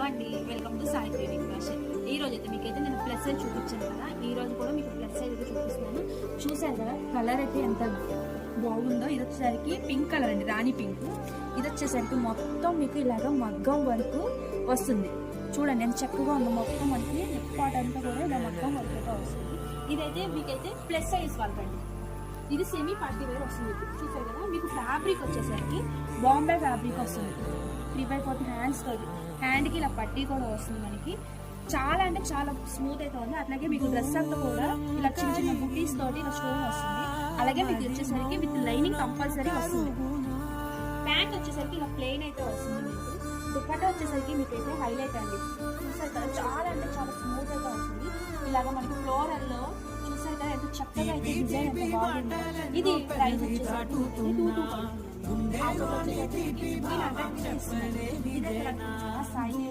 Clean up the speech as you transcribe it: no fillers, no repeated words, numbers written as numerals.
అండి, welcome to Sai trading fashion. ఈ రోజు అయితే మీకైతే నేను ప్లస్ సైజ్ చూపించాను కదా, ఈ రోజు కూడా మీకు ప్లస్ సైజ్ అయితే చూపిస్తున్నాను. చూసారు కదా కలర్ అయితే ఎంత బాగుందో. ఇది వచ్చేసరికి పింక్ కలర్ అండి, రాణి పింక్. ఇది వచ్చేసరికి మొత్తం మీకు ఇలాగ మగ్గం వరకు వస్తుంది. చూడండి ఎంత చక్కగా ఉందో. మొత్తం మనకి నెక్ పార్ట్ అంతా కూడా ఇలా మగ్గం వరకు వస్తుంది. ఇదైతే మీకైతే ప్లస్ సైజ్ వాళ్ళకండి. ఇది సెమీ పార్టీ వేర్ వస్తుంది. చూసారు కదా, మీకు ఫ్యాబ్రిక్ వచ్చేసరికి బాంబే ఫ్యాబ్రిక్ వస్తుంది. 3/4 హ్యాండ్స్ తోటి, హ్యాండ్కి ఇలా పట్టీ కూడా వస్తుంది. మనకి చాలా అంటే చాలా స్మూత్ అయితే ఉంది. అట్లాగే మీకు డ్రెస్ అంతా కూడా ఇలా చిన్న చిన్న బుటీస్ తోటి ఇలా స్టోన్ వస్తుంది. అలాగే మీకు వచ్చేసరికి విత్ లైనింగ్ కంపల్సరీ వస్తుంది. ప్యాంట్ వచ్చేసరికి ఇలా ప్లెయిన్ అయితే వస్తుంది. మీకు దుపట్టా వచ్చేసరికి మీకు అయితే హైలైట్ అండి. చూసారు కదా, చాలా అంటే చాలా స్మూత్ అయితే వస్తుంది. ఇలాగ మనకి ఫ్లోరల్ లో చూసారు కదా ఎంత చక్కగా అయితే డిజైన్ ఎంత బాగుంది. ఇది ప్రైస్ వచ్చేసరికి 225 సాయి